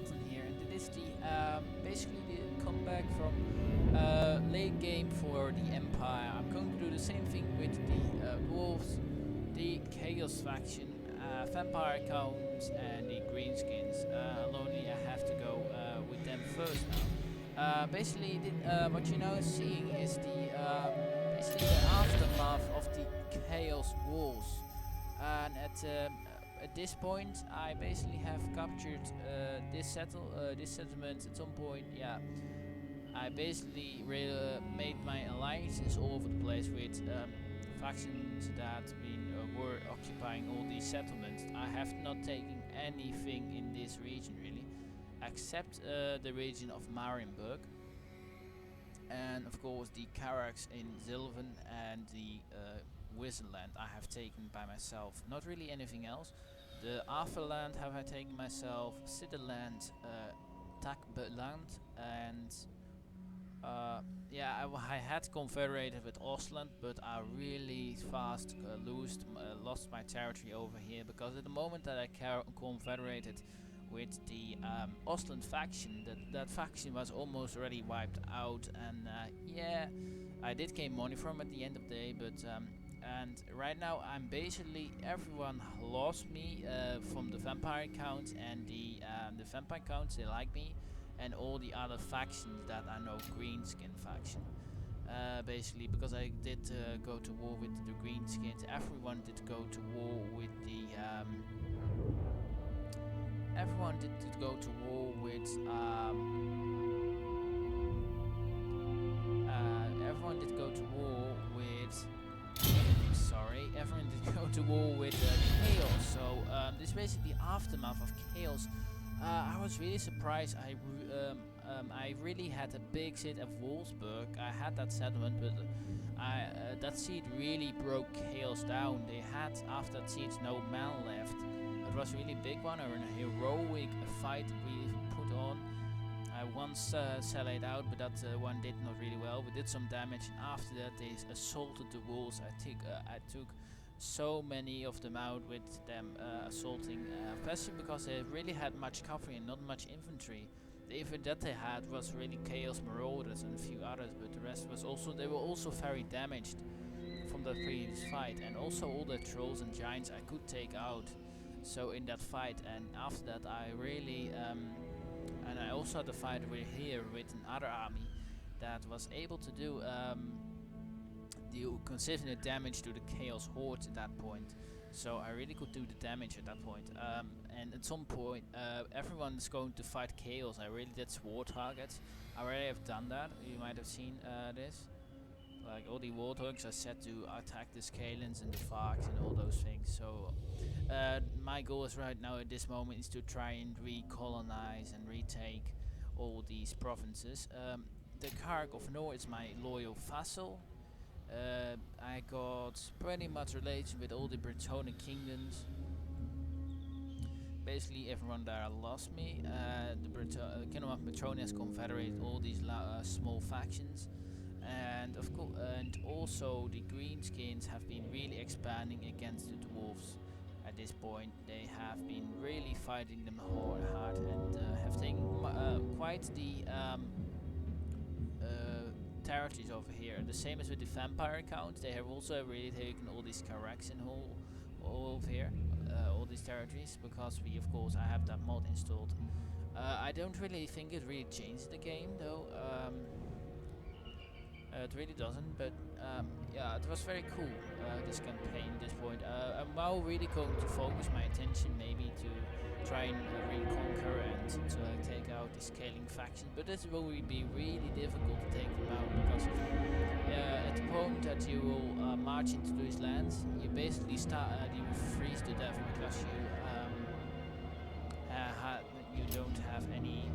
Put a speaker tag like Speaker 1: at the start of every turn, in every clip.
Speaker 1: Martin here, and it is the basically the comeback from late game for the Empire. I'm going to do the same thing with the Wolves, the Chaos faction, Vampire Counts, and the Greenskins. Only I have to go with them first now. Basically, what you're now seeing is basically the aftermath of the Chaos Wars, and at this point, I basically have captured this settlement at some point. Yeah, I basically made my alliances all over the place with factions that were occupying all these settlements. I have not taken anything in this region really, except the region of Marienburg, and of course the Karax in Zilven and the Wizardland I have taken by myself. Not really anything else. The Afterland have I taken myself, Cityland, Takbeland, and yeah, I had confederated with Ostland, but I really fast lost my territory over here, because at the moment that I confederated with the Ostland faction, that faction was almost already wiped out, and yeah, I did gain money from at the end of the day, but and right now I'm basically, everyone lost me from the Vampire Count, and the Vampire Counts, they like me, and all the other factions that are no Greenskin faction. Basically, because I did go to war with the Greenskins, everyone did go to war with the everyone did go to war with everyone did go to war with everyone did go to war with Chaos. So this is basically the aftermath of Chaos. I was really surprised. I really had a big city of Wolfsburg. I had that settlement, but that siege really broke Chaos down. They had, after that siege, no man left. It was really big one, or a heroic fight we put on. I once sallied out, but that one did not really well. We did some damage, and after that they assaulted the walls. I took so many of them out with them assaulting, especially because they really had much cavalry and not much infantry. The infantry that they had was really Chaos Marauders and a few others, but the rest was also, they were also very damaged from the previous fight, and also all the trolls and giants I could take out. So in that fight, and after that I really and I also had a fight with another army that was able to do consistent damage to the Chaos Horde at that point. So I really could do the damage at that point. And at some point, everyone is going to fight Chaos. I really did war targets. I already have done that. You might have seen this. Like all the warthogs are set to attack the Scalens and the Varks and all those things. So my goal is right now at this moment is to try and recolonize and retake all these provinces. The Karg of Noor is my loyal vassal. I got pretty much relation with all the Bretonnic kingdoms. Basically everyone there lost me. The Kingdom of Bretonnia has confederated all these small factions. And of course, and also the Greenskins have been really expanding against the dwarves. At this point, they have been really fighting them hard, and have taken quite the territories over here. The same as with the Vampire account, they have also really taken all these Karax and all over here, all these territories, because we, of course, I have that mod installed. I don't really think it really changed the game though. It really doesn't, but yeah, it was very cool, this campaign at this point. I'm now really going to focus my attention maybe to try and reconquer and to take out the scaling faction, but this will be really difficult to take them out, because at the point that you will march into these lands, you basically you will freeze to death, because you don't have any.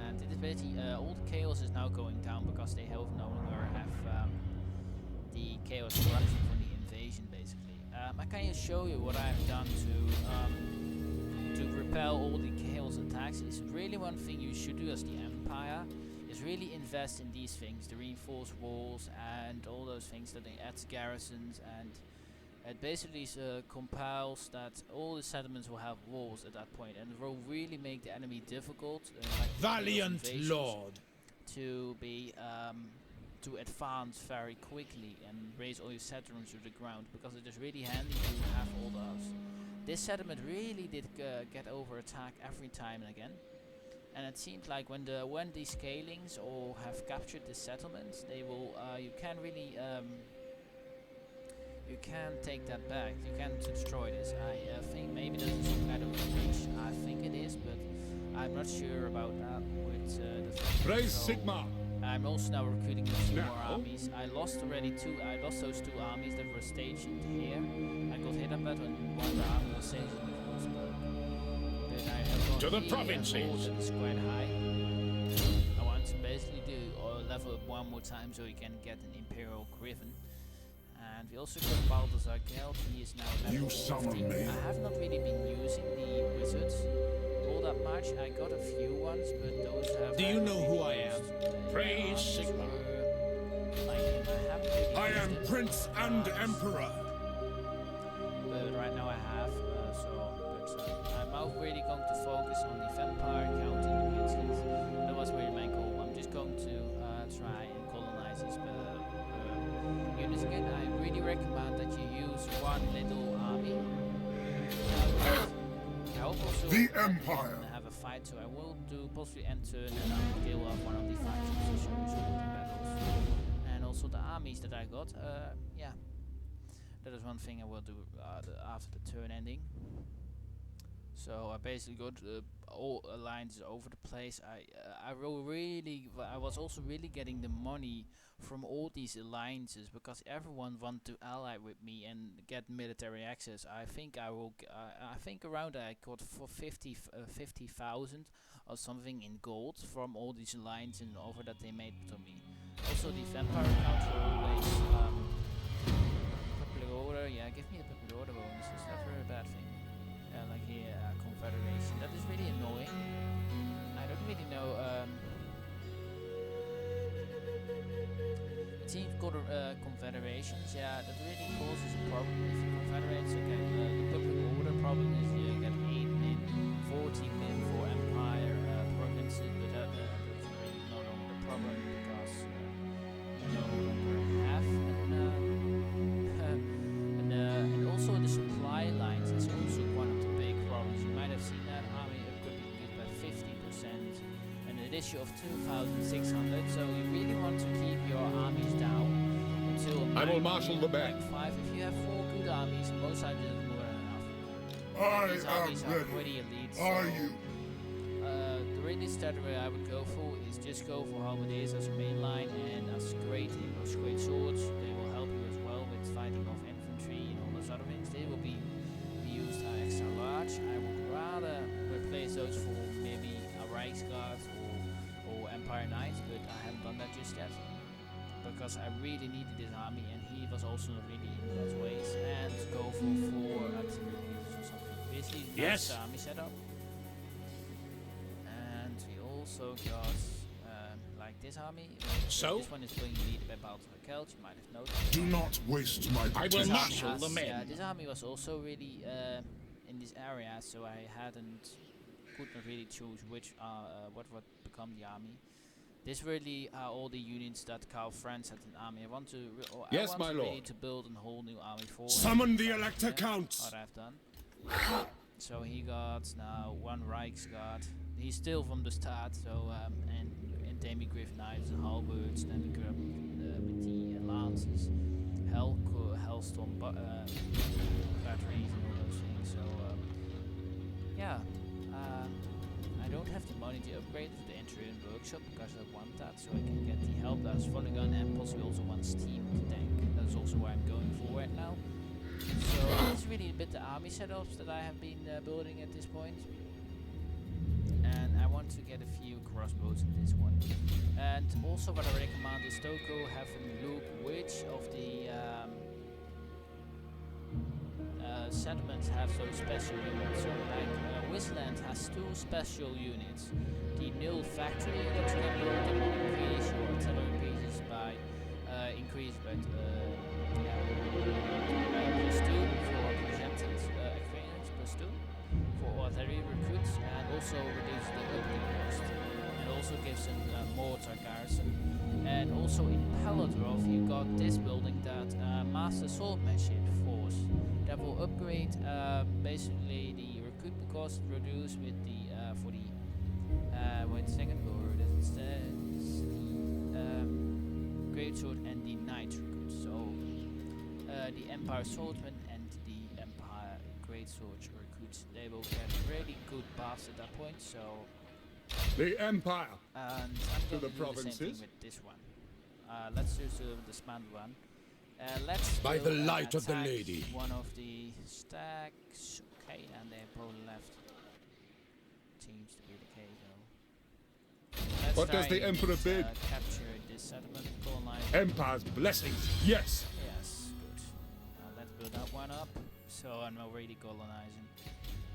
Speaker 1: And it is basically all the chaos is now going down, because they no longer have the chaos corruption from the invasion. Basically, I can show you what I've done to repel all the chaos attacks. It's really one thing you should do as the Empire, is really invest in these things, the reinforced walls and all those things that they add garrisons, and It basically compiles that all the settlements will have walls at that point, and it will really make the enemy difficult, like
Speaker 2: Valiant Lord,
Speaker 1: to be to advance very quickly and raise all your settlements to the ground, because it is really handy to have all those. This settlement really did get over attack every time and again, and it seems like when these scalings all have captured the settlements, they will you can really you can take that back. You can destroy this. I think maybe this is some kind of glitch. I think it is, but I'm not sure about that with the
Speaker 2: Praise
Speaker 1: so
Speaker 2: Sigma.
Speaker 1: I'm also now recruiting a few more armies. I lost those two armies that were stationed here. I got hit up and one army was stationed in Wolfsburg. But I have got
Speaker 2: to the provinces.
Speaker 1: That is quite high. I want to basically do level up one more time so you can get an Imperial Griffin. And we also got Balthazar Geld. He is now level 15. I have not really been using the wizards all that much. I got a few ones, but those have.
Speaker 2: Do you know who I am? Praise Sigma. I am Prince and Emperor.
Speaker 1: But right now I have, I'm now really going to focus on the vampire counting units. That was really my goal. I'm just going to try and colonize these units again. I really recommend that you use one little army. I hope also
Speaker 2: the Empire
Speaker 1: have a fight, so I will do possibly end turn and I will kill off one of the factions to show you some of the battles. And also the armies that I got, yeah. That is one thing I will do after the turn ending. So I basically got all alliances over the place. I was also really getting the money from all these alliances, because everyone want to ally with me and get military access. I think I will. I think around I got for 50,000 or something in gold from all these alliances and offer that they made to me. Also the vampire count always popular order. Yeah, give me the popular order bonus. It's never a bad thing. Like here, confederation. That is really annoying. I don't really know. It seems confederations. Yeah, that really causes a problem if you confederate. Okay, the public order problem is you get 8 min, 14 min for empire provinces, but that's really no longer a problem because you no longer have and also the supply lines is also one of the big problems. You might have seen that army upgrading it by 50% and an issue of 2,600. So you really want to keep your armies down until
Speaker 2: I will marshal the band.
Speaker 1: 5. If you have 4 good armies, most times it is more than enough. These armies are pretty elite.
Speaker 2: Are you?
Speaker 1: The really strategy I would go for is just go for halberdiers as a main line and as great swords. They will help you as well with fighting off infantry and all those other things. They will be used extra large. I would rather replace those for maybe a Reichsguard or Empire Knights, but I haven't done that just yet because I really needed this army, and he was also really in that ways. And go for 4 artillery pieces or something. Basically, nice army setup. And we also got like this army.
Speaker 2: So
Speaker 1: this one is being led by Balthazar Geld. You might have noticed.
Speaker 2: Do not waste my. I will marshal the men.
Speaker 1: Yeah, this army was also really in this area, so I could not really choose which what would become the army. This really are all the units that Karl Franz had an army. I want to really to build a whole new army for him.
Speaker 2: Summon the Elector Counts.
Speaker 1: What I've done. So he got now 1 Reichsguard. He's still from the start. So and Demigriff knives and halberds, then we grab with the lances, Hellstorm batteries and all those things. So yeah, I don't have the money to upgrade to the Enturion workshop because I want that, so I can get the help that's volley gun and possibly also one steam tank. That's also where I'm going for right now. So that's really a bit the army setups that I have been building at this point. And I want to get a few crossbows in this one. And also what I recommend is Toko have a look which of the settlements have those special units. So like Wisland has 2 special units. The Nil Factory unit you can build them increase your artillery pieces by increase but +2 also reduces the upkeep cost. It also gives them mortar garrison. And also in Paladrov you got this building that Master Swordsmanship Force that will upgrade basically the recruit cost reduced with the for the wait a second, or it says Greatsword and the Knight recruit. So the Empire Swordsman and the Empire Greatsword recruits, they will get really good buffs at that point. So
Speaker 2: The Empire.
Speaker 1: and I'm
Speaker 2: To
Speaker 1: going
Speaker 2: the
Speaker 1: to do the same
Speaker 2: provinces.
Speaker 1: thing with this one. Let's do the Span one. Let's
Speaker 2: By
Speaker 1: go
Speaker 2: the
Speaker 1: and
Speaker 2: light of the
Speaker 1: attack
Speaker 2: lady.
Speaker 1: one of the stacks. Okay, and they both left. Seems to be the case though. Let's
Speaker 2: What does
Speaker 1: try
Speaker 2: the
Speaker 1: and,
Speaker 2: Emperor bid?
Speaker 1: Capture this settlement, colonize.
Speaker 2: Empire's blessings. Yes.
Speaker 1: Yes, good. Let's build that one up. So I'm already colonizing.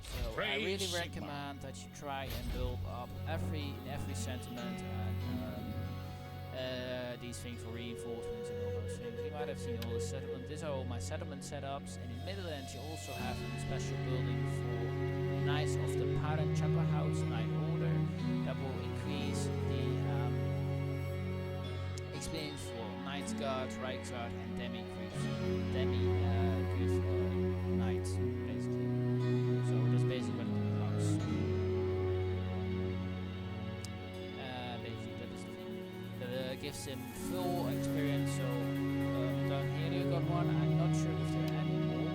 Speaker 1: So I
Speaker 2: Praise
Speaker 1: really
Speaker 2: Sigmar.
Speaker 1: recommend that you try and build up in every sentiment and these things for reinforcements and all those things. You might have seen all the settlements. These are all my settlement setups. And in Midlands you also have a special building for Knights of the Parent Chakra House, Knight Order, that will increase the experience for Knights Guard, Reichsguard and Grief Knights, basically. So that's basically what it allows. Basically that is the thing. That gives him full experience. So down here you got one. I'm not sure if there are any more.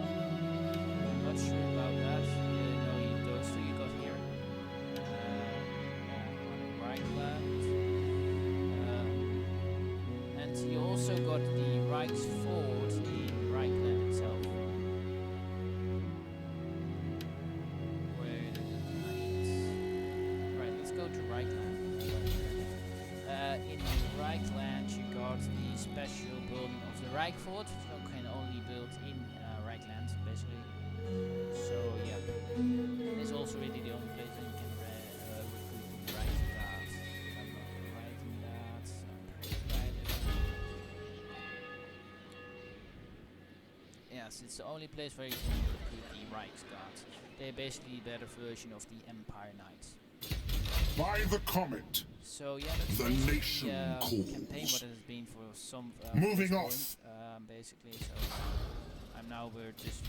Speaker 1: I'm not sure about that. No, those two you got here. One in Reichland. And you also got the Reichsfort in Reichland itself. Where the knights. Right, let's go to Reichland. In Reichland you got the special building of the Reichfort, which you can only build in Reichland, basically. So yeah, it's also really the only place that you can recruit the Reichsguard. I'm not writing that. Yes, it's the only place where you can recruit the Reichsguard. They're basically a better version of the Empire Knights.
Speaker 2: By the comet.
Speaker 1: So yeah, that's
Speaker 2: The
Speaker 1: basically
Speaker 2: nation
Speaker 1: campaign
Speaker 2: calls.
Speaker 1: what it has been for some
Speaker 2: Moving
Speaker 1: this
Speaker 2: off.
Speaker 1: point, basically. So we're just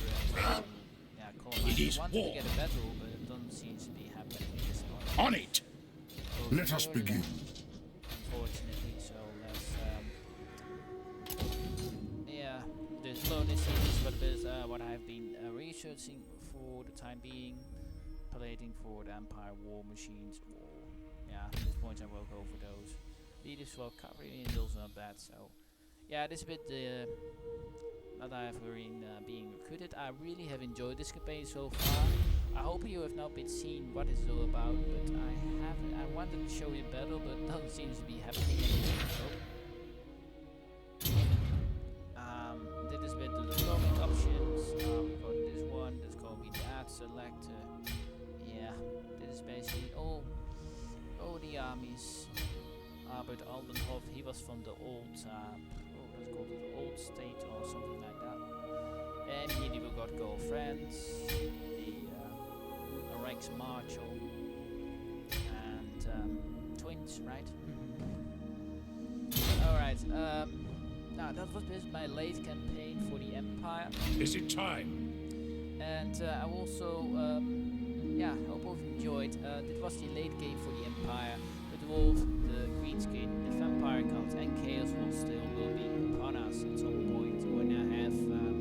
Speaker 1: colonizing.
Speaker 2: It is
Speaker 1: We wanted
Speaker 2: war.
Speaker 1: to get a battle, but it doesn't seem to be happening at this point.
Speaker 2: On it.
Speaker 1: So
Speaker 2: Let us
Speaker 1: slowly
Speaker 2: begin.
Speaker 1: unfortunately, so let's the slowness is what I've been researching for the time being, plating for the Empire war machines. At this point I will go for those. Leaders for cavalry and those are not bad. So yeah, this bit that I have been being recruited. I really have enjoyed this campaign so far. I hope you have not been seeing what it's all about, but I wanted to show you better, but it doesn't seem to be happening anymore. So did this bit to the deployment options. We've got this one. That's going to be the ad selector. Yeah, this is basically all the armies. But Aldenhof, he was from the old, that's called the old state or something like that. And here we got girlfriends, the Reichsmarshal, and twins, right? Alright, now that was basically my late campaign for the Empire.
Speaker 2: Is it time?
Speaker 1: And I also, hope you've enjoyed. This was the late game for the Empire. The Wolf, the Greenskin, the Vampire Cult, and Chaos will be upon us at some point when I have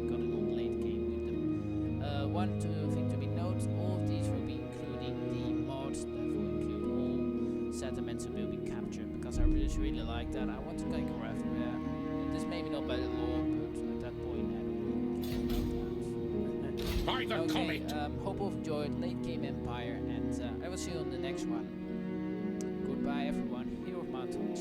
Speaker 1: gotten on the late game with them. One thing to be noted, all of these will be including the mods that will include all settlements that will be captured, because I really like that. I want to conquer everywhere. This maybe not by the law, but at that point I don't really care about that.
Speaker 2: By the comet.
Speaker 1: Hope you've enjoyed Late Game Empire, and I will see you on the next one. Goodbye everyone, here with Martin,